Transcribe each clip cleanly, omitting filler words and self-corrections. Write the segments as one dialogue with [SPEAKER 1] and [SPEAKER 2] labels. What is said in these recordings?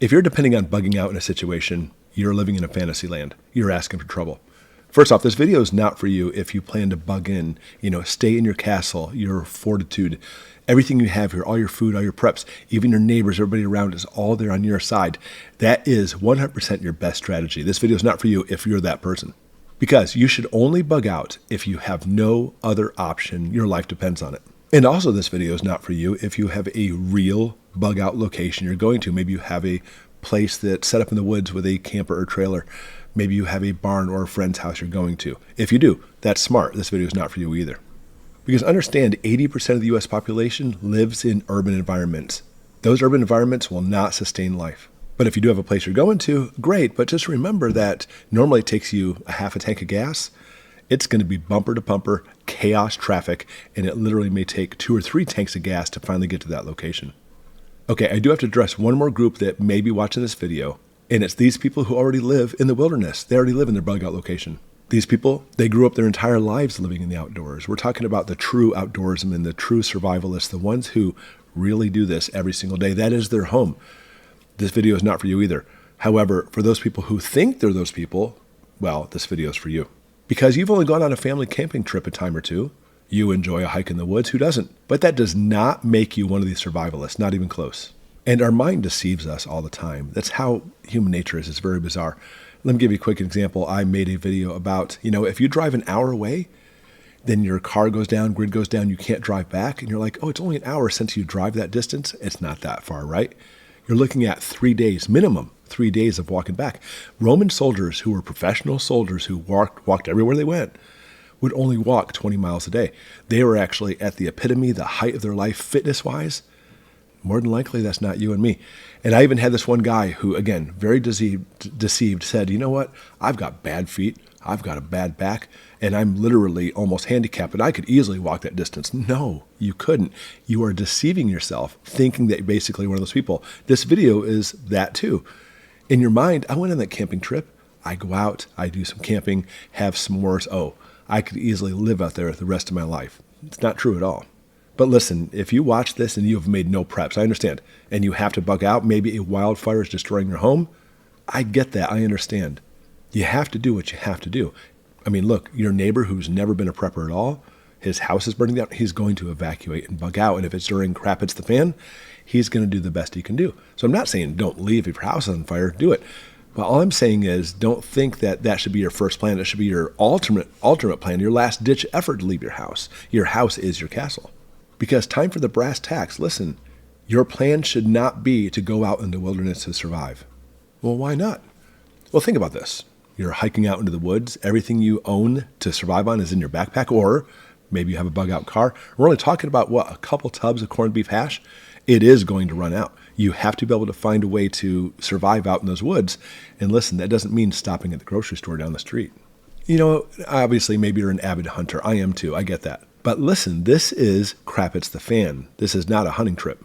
[SPEAKER 1] If you're depending on bugging out in a situation, you're living in a fantasy land. You're asking for trouble. First off, this video is not for you if you plan to bug in, stay in your castle, your fortitude, everything you have here, all your food, all your preps, even your neighbors, everybody around is all there on your side. That is 100% your best strategy. This video is not for you if you're that person. Because you should only bug out if you have no other option. Your life depends on it. And also this video is not for you if you have a real bug out location you're going to. Maybe you have a place that's set up in the woods with a camper or trailer. Maybe you have a barn or a friend's house you're going to. If you do, that's smart. This video is not for you either. Because understand, 80% of the U.S. population lives in urban environments. Those urban environments will not sustain life. But if you do have a place you're going to, great. But just remember that normally it takes you a half a tank of gas. It's going to be bumper to bumper, chaos traffic, and it literally may take 2 or 3 tanks of gas to finally get to that location. Okay, I do have to address one more group that may be watching this video, and it's these people who already live in the wilderness. They already live in their bug out location. These people, they grew up their entire lives living in the outdoors. We're talking about the true outdoorsmen, the true survivalists, the ones who really do this every single day. That is their home. This video is not for you either. However, for those people who think they're those people, well, this video is for you. Because you've only gone on a family camping trip a time or two. You enjoy a hike in the woods, who doesn't? But that does not make you one of these survivalists, not even close. And our mind deceives us all the time. That's how human nature is. It's very bizarre. Let me give you a quick example. I made a video about, if you drive an hour away, then your car goes down, grid goes down, you can't drive back. And you're like, oh, it's only an hour since you drive that distance. It's not that far, right? You're looking at 3 days, minimum 3 days of walking back. Roman soldiers who were professional soldiers who walked everywhere they went would only walk 20 miles a day. They were actually at the epitome, the height of their life, fitness-wise. More than likely, that's not you and me. And I even had this one guy who, again, very deceived, said, you know what? I've got bad feet. I've got a bad back, and I'm literally almost handicapped, and I could easily walk that distance. No, you couldn't. You are deceiving yourself, thinking that you're basically one of those people. This video is that too. In your mind, I went on that camping trip. I go out, I do some camping, have s'mores. Oh, I could easily live out there the rest of my life. It's not true at all. But listen, if you watch this and you have made no preps, I understand, and you have to bug out, maybe a wildfire is destroying your home, I get that, I understand. You have to do what you have to do. I mean, look, your neighbor who's never been a prepper at all, his house is burning down, he's going to evacuate and bug out. And if it's during crap hits the fan, he's going to do the best he can do. So I'm not saying don't leave if your house is on fire, do it. But all I'm saying is don't think that that should be your first plan. It should be your ultimate plan, your last ditch effort to leave your house. Your house is your castle. Because time for the brass tacks. Listen, your plan should not be to go out in the wilderness to survive. Well, why not? Well, think about this. You're hiking out into the woods. Everything you own to survive on is in your backpack, or maybe you have a bug out car. We're only talking about, a couple tubs of corned beef hash? It is going to run out. You have to be able to find a way to survive out in those woods. And listen, that doesn't mean stopping at the grocery store down the street. Obviously, maybe you're an avid hunter. I am too. I get that. But listen, this is crap it's the fan. This is not a hunting trip.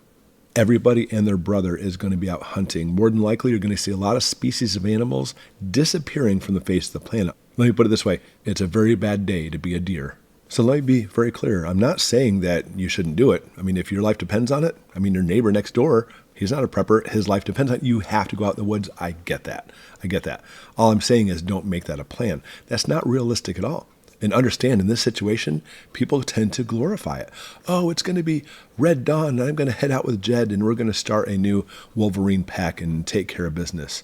[SPEAKER 1] Everybody and their brother is going to be out hunting. More than likely, you're going to see a lot of species of animals disappearing from the face of the planet. Let me put it this way. It's a very bad day to be a deer. So let me be very clear. I'm not saying that you shouldn't do it. I mean, if your life depends on it, your neighbor next door, he's not a prepper. His life depends on it. You have to go out in the woods. I get that. All I'm saying is don't make that a plan. That's not realistic at all. And understand, in this situation, people tend to glorify it. Oh, it's going to be Red Dawn, and I'm going to head out with Jed, and we're going to start a new Wolverine pack and take care of business.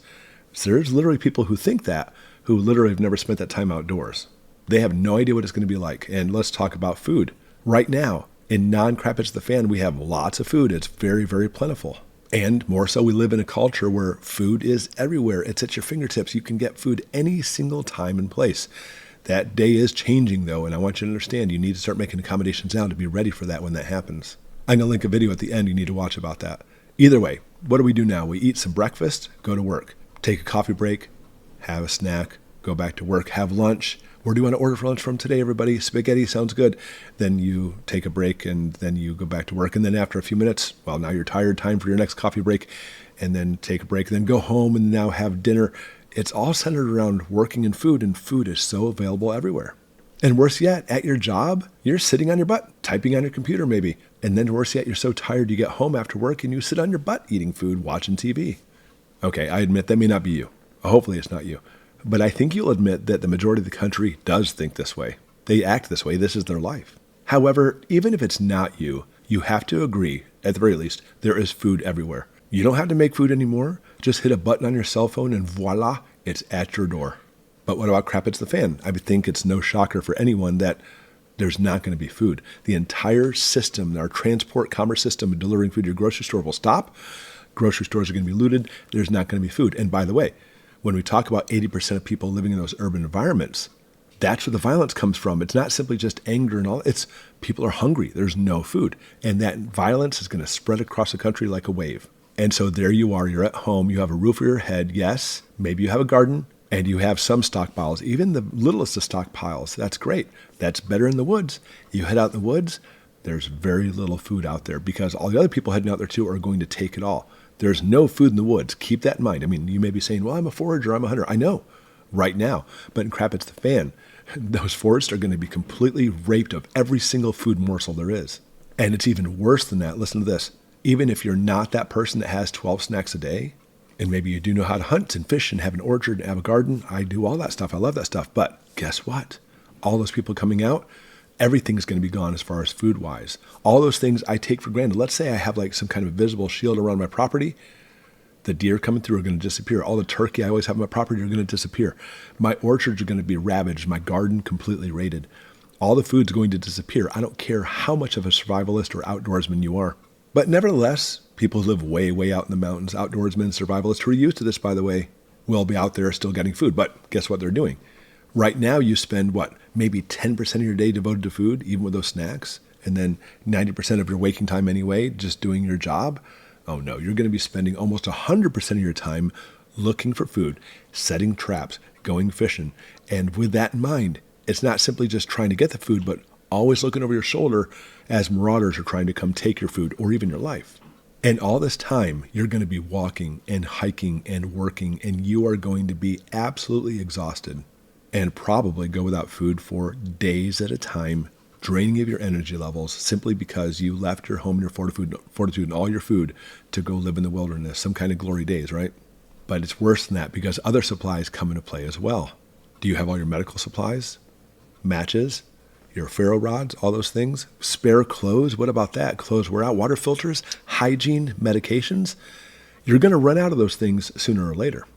[SPEAKER 1] So there's literally people who think that, who literally have never spent that time outdoors. They have no idea what it's going to be like. And let's talk about food. Right now, in non-crap it's the fan, we have lots of food. It's very, very plentiful. And more so, we live in a culture where food is everywhere. It's at your fingertips. You can get food any single time and place. That day is changing, though, and I want you to understand you need to start making accommodations now to be ready for that when that happens. I'm going to link a video at the end you need to watch about that. Either way, what do we do now? We eat some breakfast, go to work, take a coffee break, have a snack, go back to work, have lunch. Where do you want to order for lunch from today, everybody? Spaghetti sounds good. Then you take a break, and then you go back to work. And then after a few minutes, now you're tired, time for your next coffee break, and then take a break, then go home and now have dinner. It's all centered around working and food is so available everywhere. And worse yet, at your job, you're sitting on your butt, typing on your computer maybe. And then worse yet, you're so tired you get home after work and you sit on your butt eating food, watching TV. Okay, I admit that may not be you. Hopefully it's not you. But I think you'll admit that the majority of the country does think this way. They act this way. This is their life. However, even if it's not you, you have to agree, at the very least, there is food everywhere. You don't have to make food anymore. Just hit a button on your cell phone and voila, it's at your door. But what about crap hits the fan? I would think it's no shocker for anyone that there's not going to be food. The entire system, our transport commerce system of delivering food to your grocery store will stop. Grocery stores are going to be looted. There's not going to be food. And by the way, when we talk about 80% of people living in those urban environments, that's where the violence comes from. It's not simply just anger and all. It's people are hungry. There's no food. And that violence is going to spread across the country like a wave. And so there you are. You're at home. You have a roof over your head. Yes, maybe you have a garden and you have some stockpiles, even the littlest of stockpiles. That's great. That's better in the woods. You head out in the woods, there's very little food out there because all the other people heading out there too are going to take it all. There's no food in the woods. Keep that in mind. I mean, you may be saying, well, I'm a forager, I'm a hunter. I know right now, but in crap, it's the fan. Those forests are going to be completely raped of every single food morsel there is. And it's even worse than that. Listen to this. Even if you're not that person that has 12 snacks a day, and maybe you do know how to hunt and fish and have an orchard and have a garden, I do all that stuff. I love that stuff. But guess what? All those people coming out, everything's going to be gone as far as food-wise. All those things I take for granted. Let's say I have like some kind of visible shield around my property. The deer coming through are going to disappear. All the turkey I always have on my property are going to disappear. My orchards are going to be ravaged. My garden completely raided. All the food's going to disappear. I don't care how much of a survivalist or outdoorsman you are. But nevertheless, people who live way, way out in the mountains, outdoorsmen, survivalists who are used to this, by the way, will be out there still getting food. But guess what they're doing? Right now, you spend, maybe 10% of your day devoted to food, even with those snacks, and then 90% of your waking time anyway, just doing your job. Oh no, you're going to be spending almost 100% of your time looking for food, setting traps, going fishing. And with that in mind, it's not simply just trying to get the food, but always looking over your shoulder as marauders are trying to come take your food or even your life. And all this time, you're going to be walking and hiking and working, and you are going to be absolutely exhausted and probably go without food for days at a time, draining of your energy levels simply because you left your home and your fortitude and all your food to go live in the wilderness, some kind of glory days, right? But it's worse than that because other supplies come into play as well. Do you have all your medical supplies, matches, your ferro rods, all those things? Spare clothes? What about that? Clothes wear out, water filters, hygiene, medications? You're going to run out of those things sooner or later.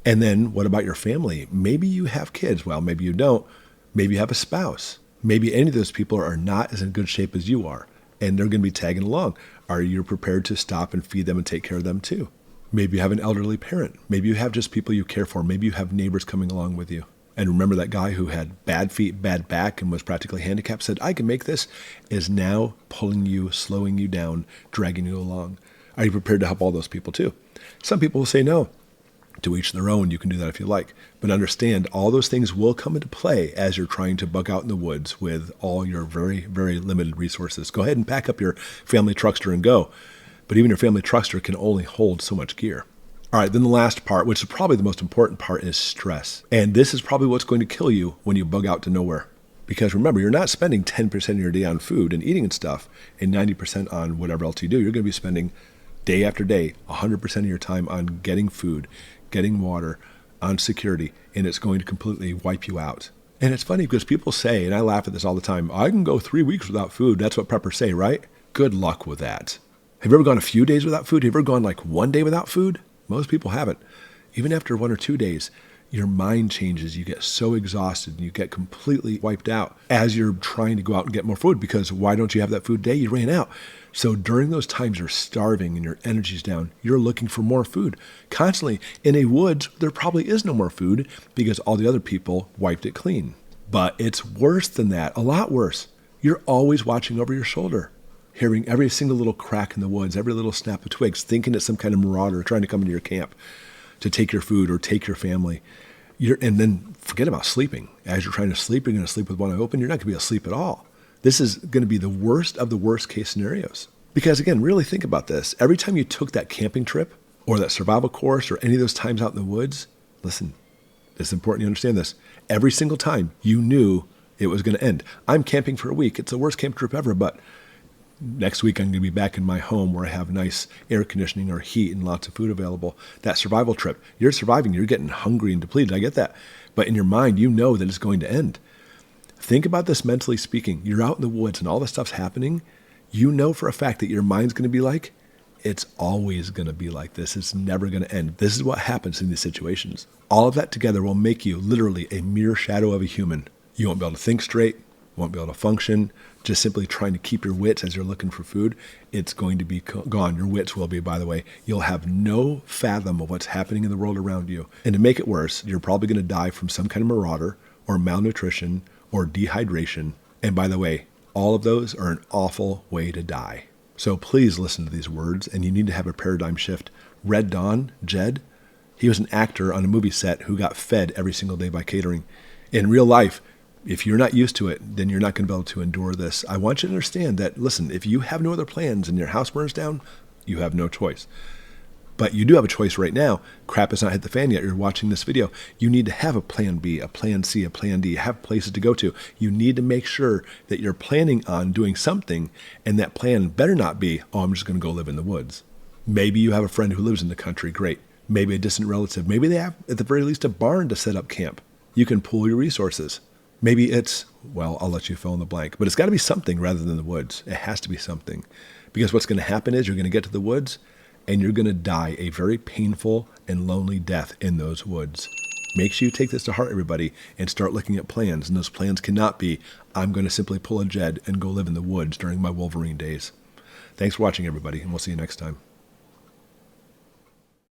[SPEAKER 1] And then what about your family? Maybe you have kids. Well, maybe you don't. Maybe you have a spouse. Maybe any of those people are not as in good shape as you are, and they're going to be tagging along. Are you prepared to stop and feed them and take care of them too? Maybe you have an elderly parent. Maybe you have just people you care for. Maybe you have neighbors coming along with you. And remember that guy who had bad feet, bad back, and was practically handicapped, said, I can make this, is now pulling you, slowing you down, dragging you along. Are you prepared to help all those people too? Some people will say no. To each their own, you can do that if you like. But understand, all those things will come into play as you're trying to bug out in the woods with all your very, very limited resources. Go ahead and pack up your family truckster and go. But even your family truckster can only hold so much gear. All right, then the last part, which is probably the most important part, is stress. And this is probably what's going to kill you when you bug out to nowhere. Because remember, you're not spending 10% of your day on food and eating and stuff and 90% on whatever else you do. You're going to be spending day after day, 100% of your time on getting food, getting water, on security, and it's going to completely wipe you out. And it's funny because people say, and I laugh at this all the time, I can go 3 weeks without food. That's what preppers say, right? Good luck with that. Have you ever gone a few days without food? Have you ever gone like 1 day without food? Most people haven't. Even after 1 or 2 days, your mind changes. You get so exhausted and you get completely wiped out as you're trying to go out and get more food because why don't you have that food day? You ran out. So during those times you're starving and your energy's down, you're looking for more food. Constantly in a woods, there probably is no more food because all the other people wiped it clean. But it's worse than that, a lot worse. You're always watching over your shoulder, hearing every single little crack in the woods, every little snap of twigs, thinking it's some kind of marauder trying to come into your camp to take your food or take your family. And then forget about sleeping. As you're trying to sleep, you're going to sleep with one eye open. You're not going to be asleep at all. This is going to be the worst of the worst case scenarios. Because again, really think about this. Every time you took that camping trip or that survival course or any of those times out in the woods, listen, it's important you understand this. Every single time you knew it was going to end. I'm camping for a week. It's the worst camp trip ever, but Next week, I'm going to be back in my home where I have nice air conditioning or heat and lots of food available. That survival trip, you're surviving, you're getting hungry and depleted. I get that. But in your mind, you know that it's going to end. Think about this mentally speaking. You're out in the woods and all this stuff's happening. You know for a fact that your mind's going to be like, it's always going to be like this. It's never going to end. This is what happens in these situations. All of that together will make you literally a mere shadow of a human. You won't be able to think straight, won't be able to function, just simply trying to keep your wits as you're looking for food. It's going to be gone. Your wits will be, by the way. You'll have no fathom of what's happening in the world around you. And to make it worse, you're probably going to die from some kind of marauder or malnutrition or dehydration. And by the way, all of those are an awful way to die. So please listen to these words, and you need to have a paradigm shift. Red Dawn, Jed, he was an actor on a movie set who got fed every single day by catering. In real life, if you're not used to it, then you're not going to be able to endure this. I want you to understand that, listen, if you have no other plans and your house burns down, you have no choice. But you do have a choice right now. Crap has not hit the fan yet. You're watching this video. You need to have a plan B, a plan C, a plan D, have places to go to. You need to make sure that you're planning on doing something, and that plan better not be, oh, I'm just going to go live in the woods. Maybe you have a friend who lives in the country. Great. Maybe a distant relative. Maybe they have, at the very least, a barn to set up camp. You can pool your resources. Maybe it's, well, I'll let you fill in the blank, but it's got to be something rather than the woods. It has to be something. Because what's going to happen is you're going to get to the woods and you're going to die a very painful and lonely death in those woods. Make sure you take this to heart, everybody, and start looking at plans. And those plans cannot be, I'm going to simply pull a Jed and go live in the woods during my Wolverine days. Thanks for watching, everybody, and we'll see you next time.